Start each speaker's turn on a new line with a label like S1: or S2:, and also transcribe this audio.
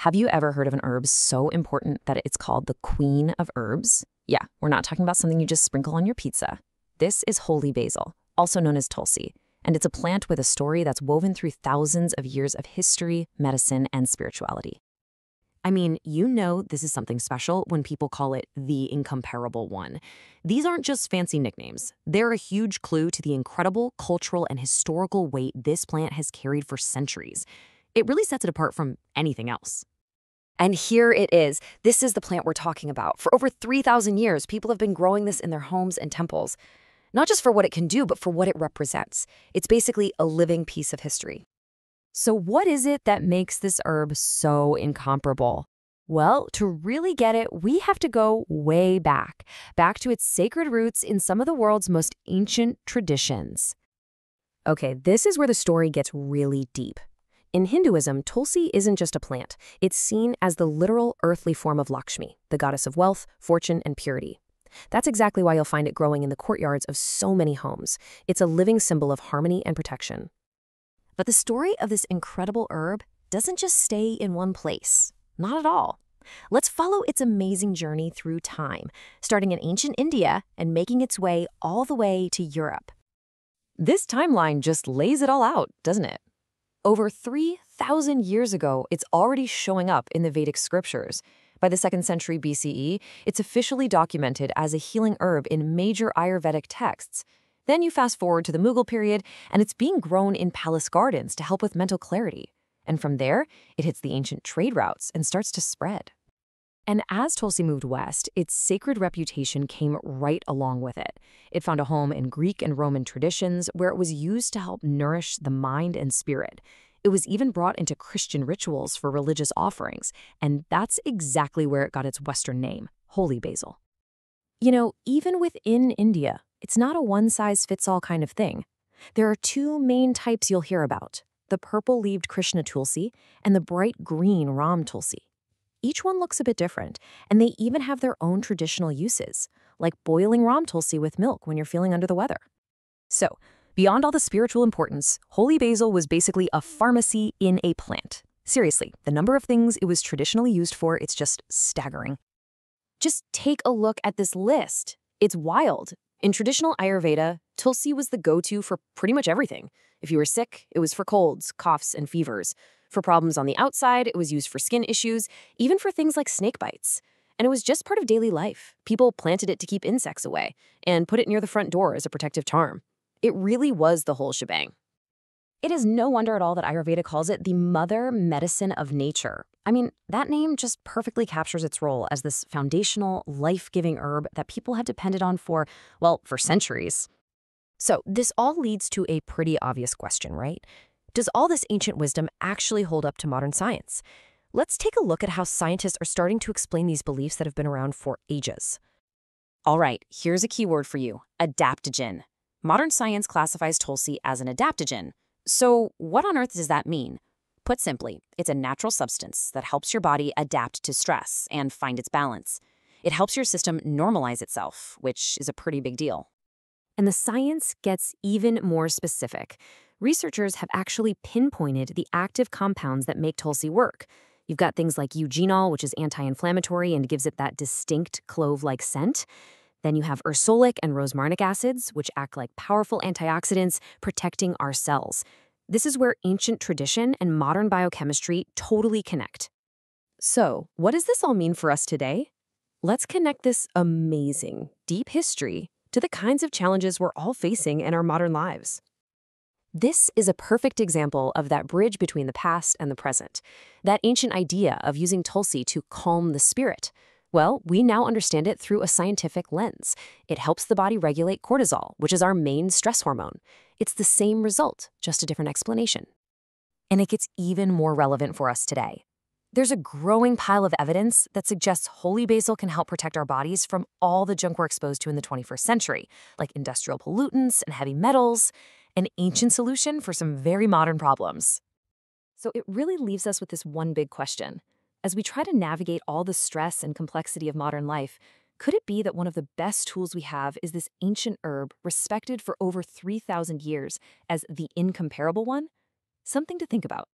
S1: Have you ever heard of an herb so important that it's called the queen of herbs? Yeah, we're not talking about something you just sprinkle on your pizza. This is holy basil, also known as Tulsi, and it's a plant with a story that's woven through thousands of years of history, medicine, and spirituality. I mean, you know this is something special when people call it the incomparable one. These aren't just fancy nicknames. They're a huge clue to the incredible cultural and historical weight this plant has carried for centuries. It really sets it apart from anything else. And here it is. This is the plant we're talking about. For over 3,000 years, people have been growing this in their homes and temples, not just for what it can do, but for what it represents. It's basically a living piece of history. So what is it that makes this herb so incomparable? Well, to really get it, we have to go way back to its sacred roots in some of the world's most ancient traditions. Okay, this is where the story gets really deep. In Hinduism, Tulsi isn't just a plant. It's seen as the literal earthly form of Lakshmi, the goddess of wealth, fortune, and purity. That's exactly why you'll find it growing in the courtyards of so many homes. It's a living symbol of harmony and protection. But the story of this incredible herb doesn't just stay in one place. Not at all. Let's follow its amazing journey through time, starting in ancient India and making its way all the way to Europe. This timeline just lays it all out, doesn't it? Over 3,000 years ago, it's already showing up in the Vedic scriptures. By the 2nd century BCE, it's officially documented as a healing herb in major Ayurvedic texts. Then you fast forward to the Mughal period, and it's being grown in palace gardens to help with mental clarity. And from there, it hits the ancient trade routes and starts to spread. And as Tulsi moved west, its sacred reputation came right along with it. It found a home in Greek and Roman traditions where it was used to help nourish the mind and spirit. It was even brought into Christian rituals for religious offerings, and that's exactly where it got its Western name, holy basil. You know, even within India, it's not a one-size-fits-all kind of thing. There are two main types you'll hear about, the purple-leaved Krishna Tulsi and the bright green Ram Tulsi. Each one looks a bit different, and they even have their own traditional uses, like boiling Ram Tulsi with milk when you're feeling under the weather. So, beyond all the spiritual importance, holy basil was basically a pharmacy in a plant. Seriously, the number of things it was traditionally used for, it's just staggering. Just take a look at this list. It's wild. In traditional Ayurveda, Tulsi was the go-to for pretty much everything. If you were sick, it was for colds, coughs, and fevers. For problems on the outside, it was used for skin issues, even for things like snake bites. And it was just part of daily life. People planted it to keep insects away and put it near the front door as a protective charm. It really was the whole shebang. It is no wonder at all that Ayurveda calls it the mother medicine of nature. I mean, that name just perfectly captures its role as this foundational, life-giving herb that people have depended on for, well, for centuries. So this all leads to a pretty obvious question, right? Does all this ancient wisdom actually hold up to modern science? Let's take a look at how scientists are starting to explain these beliefs that have been around for ages. All right, here's a keyword for you, adaptogen. Modern science classifies Tulsi as an adaptogen. So what on earth does that mean? Put simply, it's a natural substance that helps your body adapt to stress and find its balance. It helps your system normalize itself, which is a pretty big deal. And the science gets even more specific. Researchers have actually pinpointed the active compounds that make Tulsi work. You've got things like eugenol, which is anti-inflammatory and gives it that distinct clove-like scent. Then you have ursolic and rosmarinic acids, which act like powerful antioxidants, protecting our cells. This is where ancient tradition and modern biochemistry totally connect. So, what does this all mean for us today? Let's connect this amazing, deep history to the kinds of challenges we're all facing in our modern lives. This is a perfect example of that bridge between the past and the present, that ancient idea of using Tulsi to calm the spirit. Well, we now understand it through a scientific lens. It helps the body regulate cortisol, which is our main stress hormone. It's the same result, just a different explanation. And it gets even more relevant for us today. There's a growing pile of evidence that suggests holy basil can help protect our bodies from all the junk we're exposed to in the 21st century, like industrial pollutants and heavy metals, an ancient solution for some very modern problems. So it really leaves us with this one big question. As we try to navigate all the stress and complexity of modern life, could it be that one of the best tools we have is this ancient herb respected for over 3,000 years as the incomparable one? Something to think about.